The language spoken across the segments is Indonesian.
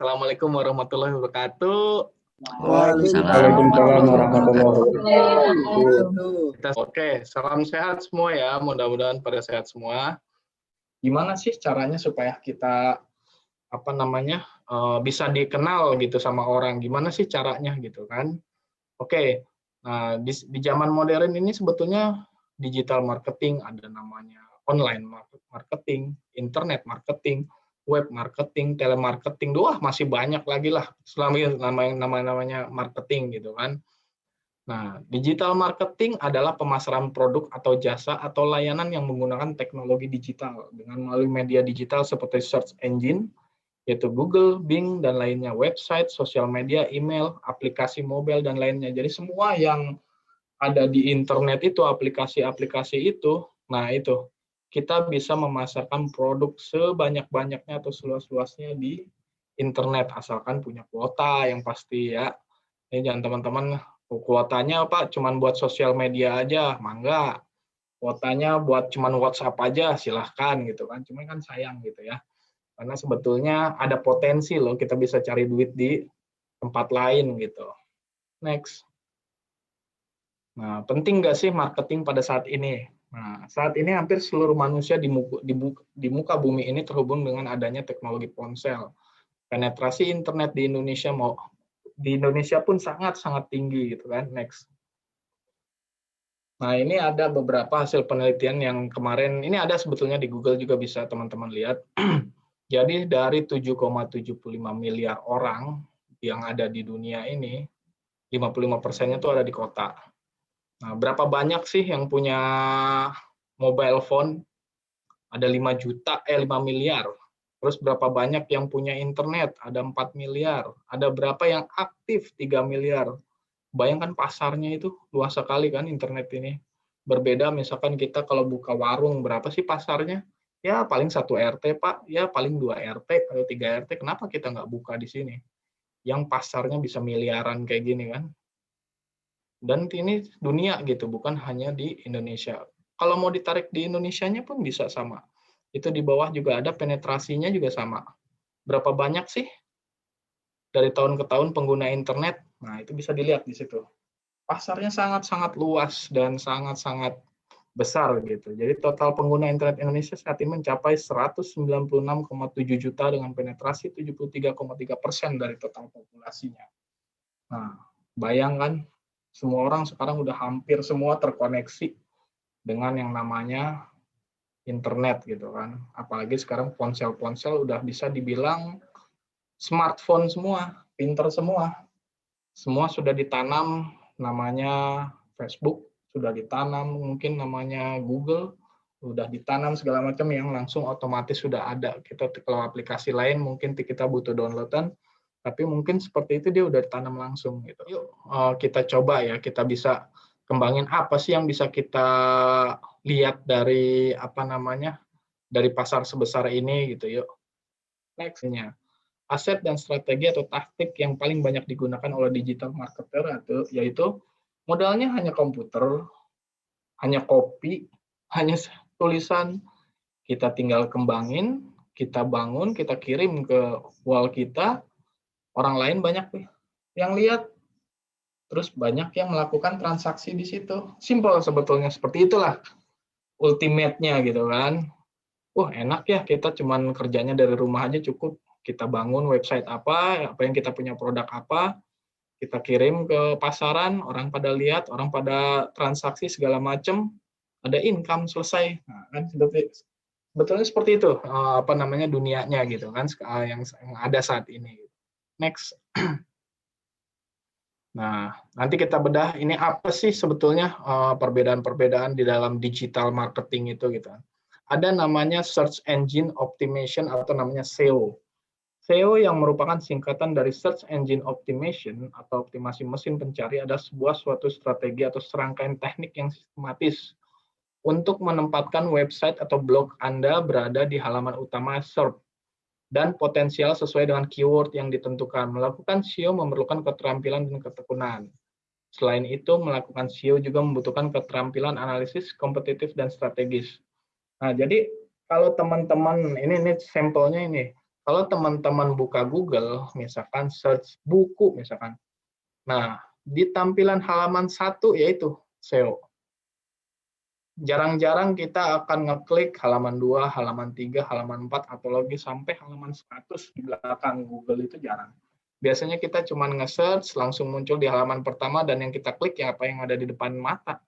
Assalamualaikum warahmatullahi wabarakatuh. Waalaikumsalam warahmatullahi wabarakatuh. Oke, salam sehat semua ya. Mudah-mudahan pada sehat semua. Gimana sih caranya supaya kita bisa dikenal gitu sama orang? Gimana sih caranya gitu kan? Oke. Nah, di zaman modern ini sebetulnya digital marketing, ada namanya online marketing, internet marketing, web marketing, telemarketing, masih banyak lagi lah selama namanya marketing gitu kan. Nah, digital marketing adalah pemasaran produk atau jasa atau layanan yang menggunakan teknologi digital dengan melalui media digital seperti search engine, yaitu Google, Bing, dan lainnya, website, sosial media, email, aplikasi mobile, dan lainnya. Jadi semua yang ada di internet itu, aplikasi-aplikasi itu, nah itu, kita bisa memasarkan produk sebanyak-banyaknya atau seluas-luasnya di internet, asalkan punya kuota yang pasti ya. Ini jangan teman-teman, kuotanya Pak cuman buat sosial media aja, mangga. Kuotanya buat cuman WhatsApp aja, silahkan gitu kan. Cuma kan sayang gitu ya. Karena sebetulnya ada potensi loh kita bisa cari duit di tempat lain gitu. Next. Nah, penting nggak sih marketing pada saat ini? Nah, saat ini hampir seluruh manusia di muka bumi ini terhubung dengan adanya teknologi ponsel. Penetrasi internet di Indonesia pun sangat-sangat tinggi gitu kan. Next. Nah, ini ada beberapa hasil penelitian yang kemarin, ini ada sebetulnya di Google juga bisa teman-teman lihat. Jadi dari 7,75 miliar orang yang ada di dunia ini, 55%-nya itu ada di kota. Nah, berapa banyak sih yang punya mobile phone? Ada 5 miliar. Terus berapa banyak yang punya internet? Ada 4 miliar. Ada berapa yang aktif? 3 miliar. Bayangkan pasarnya itu luas sekali kan internet ini. Berbeda misalkan kita kalau buka warung, berapa sih pasarnya? Ya paling 1 RT Pak, ya paling 2 RT atau 3 RT. Kenapa kita nggak buka di sini? Yang pasarnya bisa miliaran kayak gini kan. Dan ini dunia gitu, bukan hanya di Indonesia. Kalau mau ditarik di Indonesianya pun bisa sama. Itu di bawah juga ada, penetrasinya juga sama. Berapa banyak sih dari tahun ke tahun pengguna internet? Nah, itu bisa dilihat di situ. Pasarnya sangat-sangat luas dan sangat-sangat besar gitu. Jadi total pengguna internet Indonesia saat ini mencapai 196,7 juta dengan penetrasi 73,3% dari total populasinya. Nah, bayangkan semua orang sekarang udah hampir semua terkoneksi dengan yang namanya internet gitu kan. Apalagi sekarang ponsel-ponsel udah bisa dibilang smartphone semua, pinter semua. Semua sudah ditanam namanya Facebook, sudah ditanam mungkin namanya Google, sudah ditanam segala macam yang langsung otomatis sudah ada. Kita kalau aplikasi lain mungkin kita butuh downloadan, tapi mungkin seperti itu dia udah ditanam langsung gitu. Yuk kita coba ya, kita bisa kembangin apa sih yang bisa kita lihat dari dari pasar sebesar ini gitu yuk. Next-nya. Aset dan strategi atau taktik yang paling banyak digunakan oleh digital marketer yaitu modalnya hanya komputer, hanya kopi, hanya tulisan. Kita tinggal kembangin, kita bangun, kita kirim ke wall kita, orang lain banyak yang lihat, terus banyak yang melakukan transaksi di situ. Simple sebetulnya, seperti itulah ultimate-nya gitu kan. Wah enak ya, kita cuman kerjanya dari rumah aja cukup. Kita bangun website apa yang kita punya produk apa, kita kirim ke pasaran, orang pada lihat, orang pada transaksi segala macam, ada income selesai. Nah, kan sebetulnya seperti itu dunianya gitu kan yang ada saat ini. Next. Nah, nanti kita bedah ini apa sih sebetulnya perbedaan-perbedaan di dalam digital marketing itu gitu. Ada namanya search engine optimization atau namanya SEO. SEO yang merupakan singkatan dari search engine optimization atau optimasi mesin pencari adalah suatu strategi atau serangkaian teknik yang sistematis untuk menempatkan website atau blog Anda berada di halaman utama SERP dan potensial sesuai dengan keyword yang ditentukan. Melakukan SEO memerlukan keterampilan dan ketekunan. Selain itu, melakukan SEO juga membutuhkan keterampilan analisis kompetitif dan strategis. Nah, jadi kalau teman-teman, ini sampelnya ini, Kalau teman-teman buka Google, misalkan search buku misalkan. Nah, di tampilan halaman 1 yaitu SEO. Jarang-jarang kita akan ngeklik halaman 2, halaman 3, halaman 4, atau lagi sampai halaman 100 di belakang Google itu jarang. Biasanya kita cuma nge-search, langsung muncul di halaman pertama, dan yang kita klik ya apa yang ada di depan mata.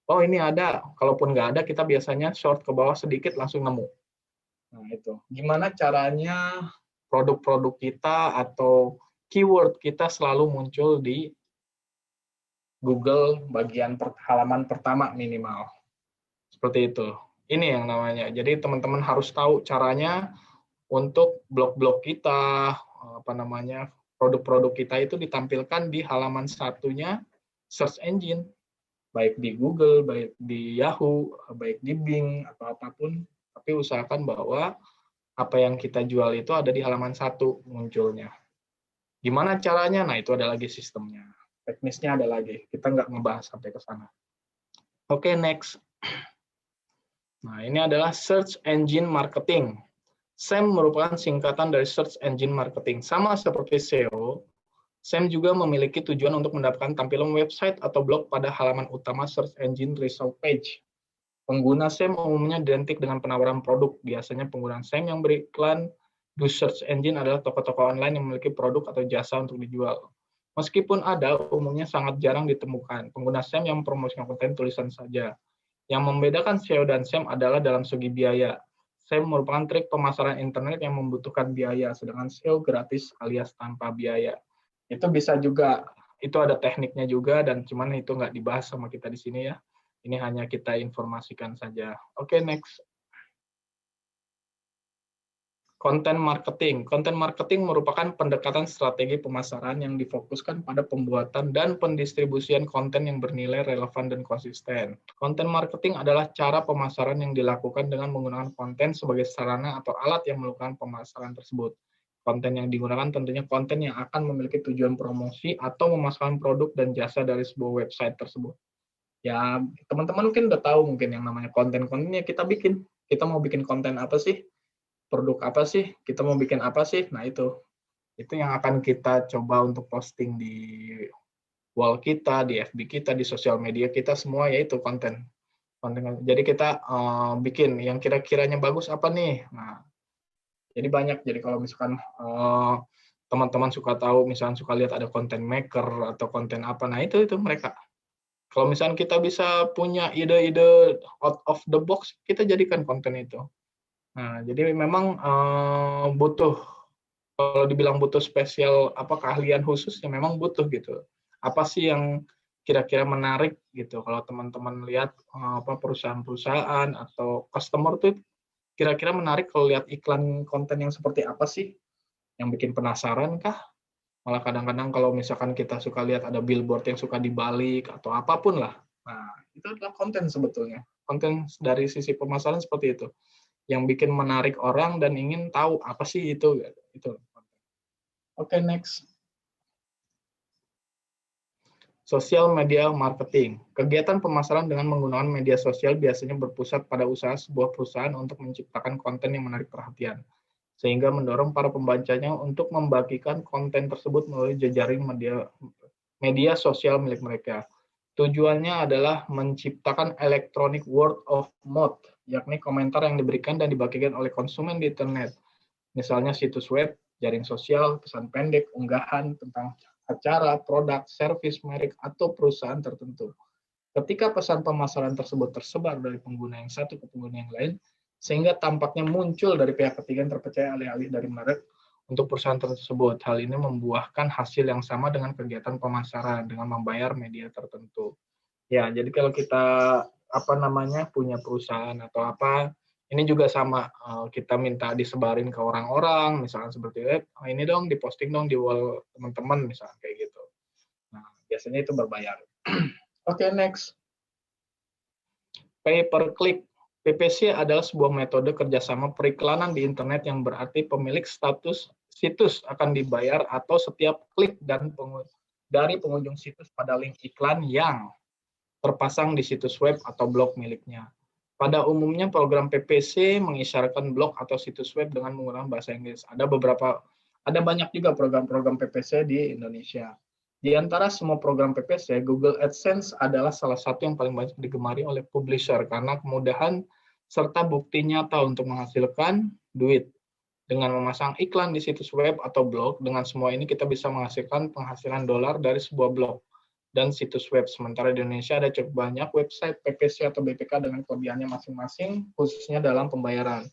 Oh ini ada, kalaupun nggak ada kita biasanya short ke bawah sedikit langsung nemu. Nah itu, gimana caranya produk-produk kita atau keyword kita selalu muncul di Google bagian halaman pertama minimal. Seperti itu. Ini yang namanya. Jadi teman-teman harus tahu caranya untuk blog-blog kita, produk-produk kita itu ditampilkan di halaman satunya search engine, baik di Google, baik di Yahoo, baik di Bing atau apapun. Tapi usahakan bahwa apa yang kita jual itu ada di halaman 1 munculnya. Gimana caranya? Nah, itu ada lagi sistemnya. Teknisnya ada lagi. Kita nggak ngebahas sampai ke sana. Oke, next. Nah, ini adalah Search Engine Marketing. SEM merupakan singkatan dari Search Engine Marketing. Sama seperti SEO, SEM juga memiliki tujuan untuk mendapatkan tampilan website atau blog pada halaman utama Search Engine Result Page. Pengguna SEM umumnya identik dengan penawaran produk. Biasanya pengguna SEM yang beriklan di search engine adalah toko-toko online yang memiliki produk atau jasa untuk dijual. Meskipun ada, umumnya sangat jarang ditemukan pengguna SEM yang mempromosikan konten tulisan saja. Yang membedakan SEO dan SEM adalah dalam segi biaya. SEM merupakan trik pemasaran internet yang membutuhkan biaya, sedangkan SEO gratis alias tanpa biaya. Itu bisa juga, itu ada tekniknya juga, dan cuman itu nggak dibahas sama kita di sini ya. Ini hanya kita informasikan saja. Oke, next. Content marketing. Content marketing merupakan pendekatan strategi pemasaran yang difokuskan pada pembuatan dan pendistribusian konten yang bernilai relevan dan konsisten. Content marketing adalah cara pemasaran yang dilakukan dengan menggunakan konten sebagai sarana atau alat yang melakukan pemasaran tersebut. Konten yang digunakan tentunya konten yang akan memiliki tujuan promosi atau memasarkan produk dan jasa dari sebuah website tersebut. Ya, teman-teman mungkin udah tahu mungkin yang namanya konten-kontennya kita bikin. Kita mau bikin konten apa sih? Produk apa sih? Kita mau bikin apa sih? Nah, itu yang akan kita coba untuk posting di wall kita, di FB kita, di sosial media kita semua, yaitu konten. Jadi kita bikin yang kira-kiranya bagus apa nih? Nah, jadi banyak. Jadi kalau misalkan teman-teman suka tahu, misalkan suka lihat ada konten maker atau konten apa, nah itu mereka. Kalau misalnya kita bisa punya ide-ide out of the box, kita jadikan konten itu. Nah, jadi memang butuh, kalau dibilang butuh spesial keahlian khusus, ya memang butuh gitu. Apa sih yang kira-kira menarik gitu? Kalau teman-teman lihat perusahaan-perusahaan atau customer tuh kira-kira menarik kalau lihat iklan konten yang seperti apa sih? Yang bikin penasaran kah? Malah kadang-kadang kalau misalkan kita suka lihat ada billboard yang suka dibalik atau apapun lah. Nah, itu adalah konten sebetulnya. Konten dari sisi pemasaran seperti itu. Yang bikin menarik orang dan ingin tahu apa sih itu. Oke, next. Sosial media marketing. Kegiatan pemasaran dengan menggunakan media sosial biasanya berpusat pada usaha sebuah perusahaan untuk menciptakan konten yang menarik perhatian, sehingga mendorong para pembacanya untuk membagikan konten tersebut melalui jejaring media sosial milik mereka. Tujuannya adalah menciptakan electronic word of mouth, yakni komentar yang diberikan dan dibagikan oleh konsumen di internet. Misalnya situs web, jaring sosial, pesan pendek, unggahan tentang acara, produk, servis, merek, atau perusahaan tertentu. Ketika pesan pemasaran tersebut tersebar dari pengguna yang satu ke pengguna yang lain, sehingga tampaknya muncul dari pihak ketiga yang terpercaya alih-alih dari merek untuk perusahaan tersebut. Hal ini membuahkan hasil yang sama dengan kegiatan pemasaran dengan membayar media tertentu. Ya, jadi kalau kita punya perusahaan atau apa, ini juga sama, kita minta disebarin ke orang-orang, misalkan seperti ini dong, diposting dong di wall teman-teman, misalkan kayak gitu. Nah, biasanya itu berbayar. Oke, next. Pay per click. PPC adalah sebuah metode kerjasama periklanan di internet yang berarti pemilik situs akan dibayar atau setiap klik dari pengunjung situs pada link iklan yang terpasang di situs web atau blog miliknya. Pada umumnya program PPC mengisyaratkan blog atau situs web dengan menggunakan bahasa Inggris. Ada banyak juga program-program PPC di Indonesia. Di antara semua program PPC, Google AdSense adalah salah satu yang paling banyak digemari oleh publisher karena kemudahan serta bukti nyata untuk menghasilkan duit. Dengan memasang iklan di situs web atau blog, dengan semua ini kita bisa menghasilkan penghasilan dolar dari sebuah blog dan situs web. Sementara di Indonesia ada cukup banyak website PPC atau BPK dengan kelebihannya masing-masing, khususnya dalam pembayaran.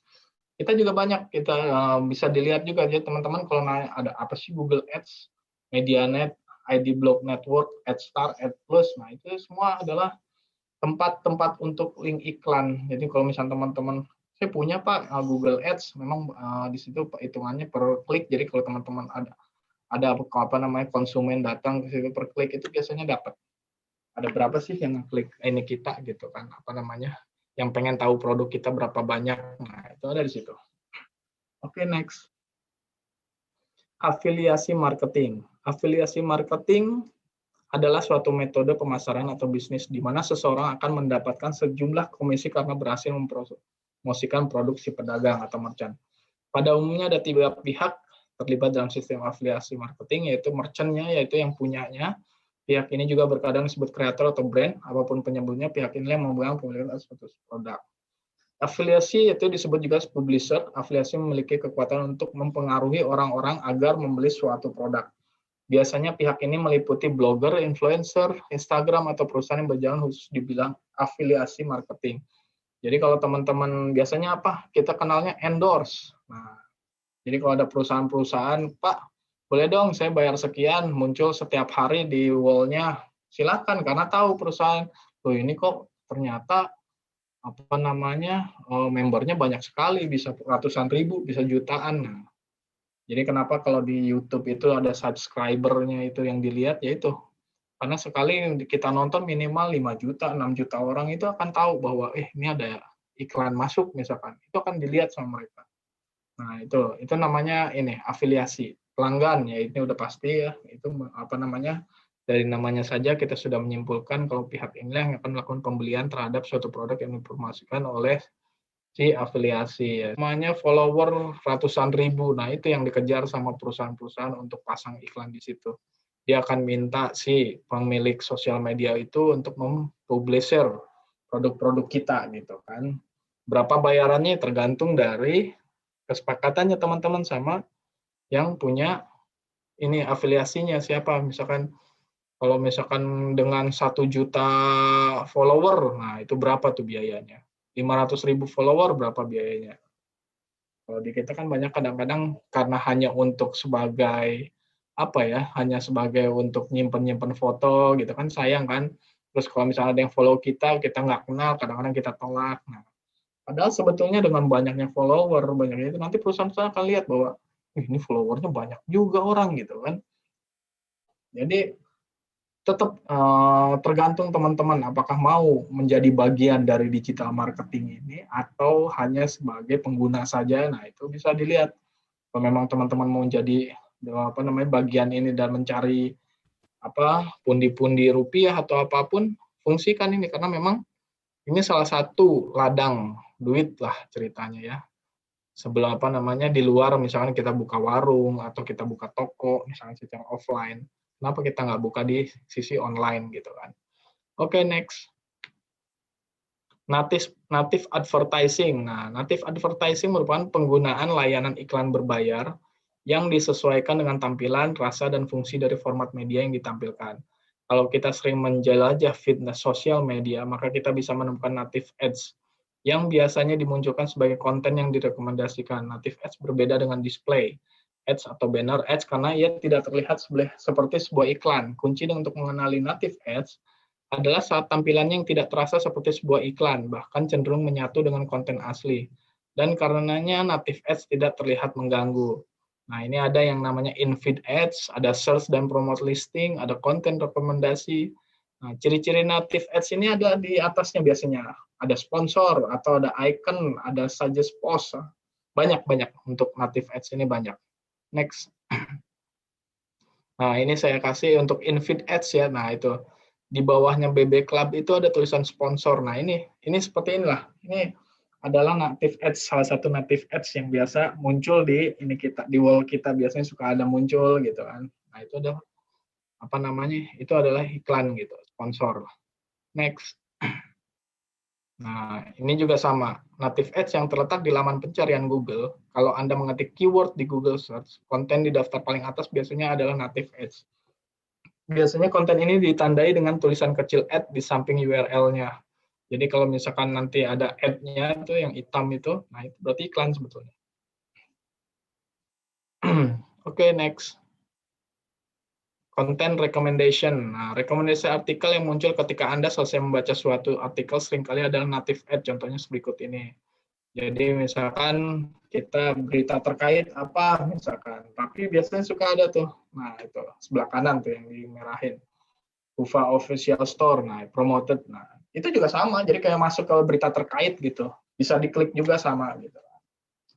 Kita juga banyak, kita bisa dilihat juga ya teman-teman kalau nanya ada apa sih Google Ads, Medianet, ID Blog Network, AdStar, AdPlus. Nah, itu semua adalah tempat-tempat untuk link iklan. Jadi kalau misalnya teman-teman, saya punya Pak Google Ads, memang di situ hitungannya per klik. Jadi kalau teman-teman ada apa namanya konsumen datang ke situ per klik itu biasanya dapat. Ada berapa sih yang klik ini kita gitu kan, apa namanya, yang pengen tahu produk kita berapa banyak. Nah, itu ada di situ. Oke, next. Afiliasi marketing. Afiliasi marketing adalah suatu metode pemasaran atau bisnis di mana seseorang akan mendapatkan sejumlah komisi karena berhasil mempromosikan produk si pedagang atau merchant. Pada umumnya ada 3 pihak terlibat dalam sistem afiliasi marketing, yaitu merchant-nya, yaitu yang punyanya. Pihak ini juga berkadang disebut kreator atau brand, apapun penyebutnya, pihak ini yang memegang pemilihan suatu produk. Afiliasi itu disebut juga publisher. Afiliasi memiliki kekuatan untuk mempengaruhi orang-orang agar membeli suatu produk. Biasanya pihak ini meliputi blogger, influencer, Instagram, atau perusahaan yang berjalan khusus dibilang afiliasi marketing. Jadi kalau teman-teman biasanya apa? Kita kenalnya endorse. Nah, jadi kalau ada perusahaan-perusahaan, Pak, boleh dong saya bayar sekian, muncul setiap hari di wall-nya. Silakan, karena tahu perusahaan, loh ini kok ternyata apa namanya membernya banyak sekali, bisa ratusan ribu, bisa jutaan. Nah, jadi kenapa kalau di YouTube itu ada subscriber-nya itu yang dilihat, yaitu karena sekali kita nonton minimal 5 juta, 6 juta orang itu akan tahu bahwa ini ada iklan masuk misalkan. Itu akan dilihat sama mereka. Nah, itu namanya ini afiliasi. Pelanggan ya ini udah pasti ya. Itu apa namanya? Dari namanya saja kita sudah menyimpulkan kalau pihak inilah yang akan melakukan pembelian terhadap suatu produk yang dipromosikan oleh si afiliasi ya. Namanya follower ratusan ribu. Nah, itu yang dikejar sama perusahaan-perusahaan untuk pasang iklan di situ. Dia akan minta si pemilik sosial media itu untuk mempublisir produk-produk kita gitu kan. Berapa bayarannya tergantung dari kesepakatannya teman-teman sama yang punya ini afiliasinya siapa. Misalkan kalau misalkan dengan 1 juta follower, nah itu berapa tuh biayanya? 500.000 follower berapa biayanya? Kalau di kita kan banyak kadang-kadang karena hanya untuk sebagai apa ya, hanya sebagai untuk nyimpen-nyimpen foto gitu kan sayang kan. Terus kalau misalnya ada yang follow kita nggak kenal, kadang-kadang kita tolak. Nah, padahal sebetulnya dengan banyaknya follower, banyaknya itu nanti perusahaan akan lihat bahwa ini followernya banyak juga orang gitu kan. Jadi tetap tergantung teman-teman apakah mau menjadi bagian dari digital marketing ini atau hanya sebagai pengguna saja. Nah, itu bisa dilihat. Kalau memang teman-teman mau jadi apa namanya bagian ini dan mencari apa pundi-pundi rupiah atau apapun, fungsikan ini karena memang ini salah satu ladang duit lah ceritanya ya. Sebelum apa namanya di luar misalkan kita buka warung atau kita buka toko misalnya secara offline. Kenapa kita nggak buka di sisi online gitu kan? Oke, next. Native advertising. Nah, native advertising merupakan penggunaan layanan iklan berbayar yang disesuaikan dengan tampilan, rasa, dan fungsi dari format media yang ditampilkan. Kalau kita sering menjelajah feed sosial media, maka kita bisa menemukan native ads yang biasanya dimunculkan sebagai konten yang direkomendasikan. Native ads berbeda dengan display ads atau banner ads karena ia tidak terlihat seperti sebuah iklan. Kunci untuk mengenali native ads adalah saat tampilannya yang tidak terasa seperti sebuah iklan, bahkan cenderung menyatu dengan konten asli. Dan karenanya native ads tidak terlihat mengganggu. Nah, ini ada yang namanya in-feed ads, ada search dan promote listing, ada konten rekomendasi. Nah, ciri-ciri native ads ini ada di atasnya biasanya. Ada sponsor, atau ada icon, ada suggest post. Banyak-banyak untuk native ads ini banyak. Next. Nah, ini saya kasih untuk in-feed ads ya. Nah, itu. di bawahnya BB Club itu ada tulisan sponsor. Nah, ini seperti inilah. Ini adalah native ads, salah satu native ads yang biasa muncul di wall kita, biasanya suka ada muncul gitu kan. Nah, itu ada apa namanya? Itu adalah iklan gitu, sponsor. Next. Nah, ini juga sama. Native ads yang terletak di laman pencarian Google. Kalau Anda mengetik keyword di Google Search, konten di daftar paling atas biasanya adalah native ads. Biasanya konten ini ditandai dengan tulisan kecil ad di samping URL-nya. Jadi kalau misalkan nanti ada ad-nya itu yang hitam itu, nah itu berarti iklan sebetulnya. Oke, next. Content recommendation. Nah, rekomendasi artikel yang muncul ketika Anda selesai membaca suatu artikel seringkali adalah native ad, contohnya berikut ini. Jadi misalkan kita berita terkait apa misalkan, tapi biasanya suka ada tuh, nah itu sebelah kanan tuh yang dimerahin, UFA Official Store, nah promoted, nah itu juga sama, jadi kayak masuk ke berita terkait gitu, bisa diklik juga sama gitu.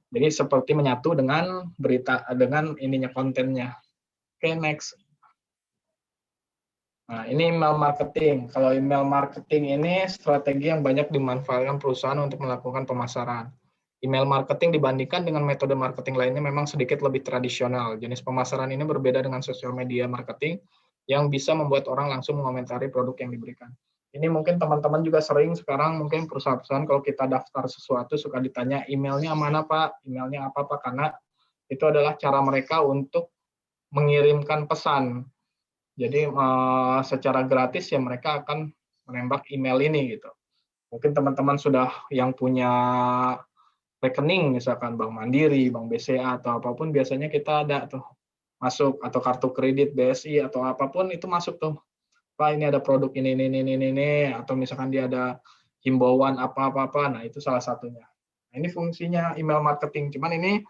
Jadi seperti menyatu dengan berita, dengan ininya kontennya. Oke, next. Nah, ini email marketing. Kalau email marketing ini strategi yang banyak dimanfaatkan perusahaan untuk melakukan pemasaran. Email marketing dibandingkan dengan metode marketing lainnya memang sedikit lebih tradisional. Jenis pemasaran ini berbeda dengan sosial media marketing yang bisa membuat orang langsung mengomentari produk yang diberikan. Ini mungkin teman-teman juga sering sekarang mungkin perusahaan-perusahaan kalau kita daftar sesuatu suka ditanya emailnya mana Pak, emailnya apa Pak, karena itu adalah cara mereka untuk mengirimkan pesan. Jadi secara gratis ya mereka akan menembak email ini gitu. Mungkin teman-teman sudah yang punya rekening misalkan Bank Mandiri, Bank BCA atau apapun biasanya kita ada tuh masuk, atau kartu kredit BSI atau apapun itu masuk tuh. Pak ini ada produk ini, atau misalkan dia ada himbauan apa-apa, nah itu salah satunya. Nah, ini fungsinya email marketing, cuman ini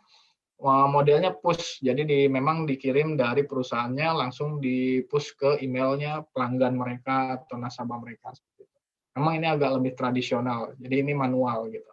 modelnya push, jadi memang dikirim dari perusahaannya langsung di push ke emailnya pelanggan mereka atau nasabah mereka. Memang ini agak lebih tradisional, jadi ini manual gitu.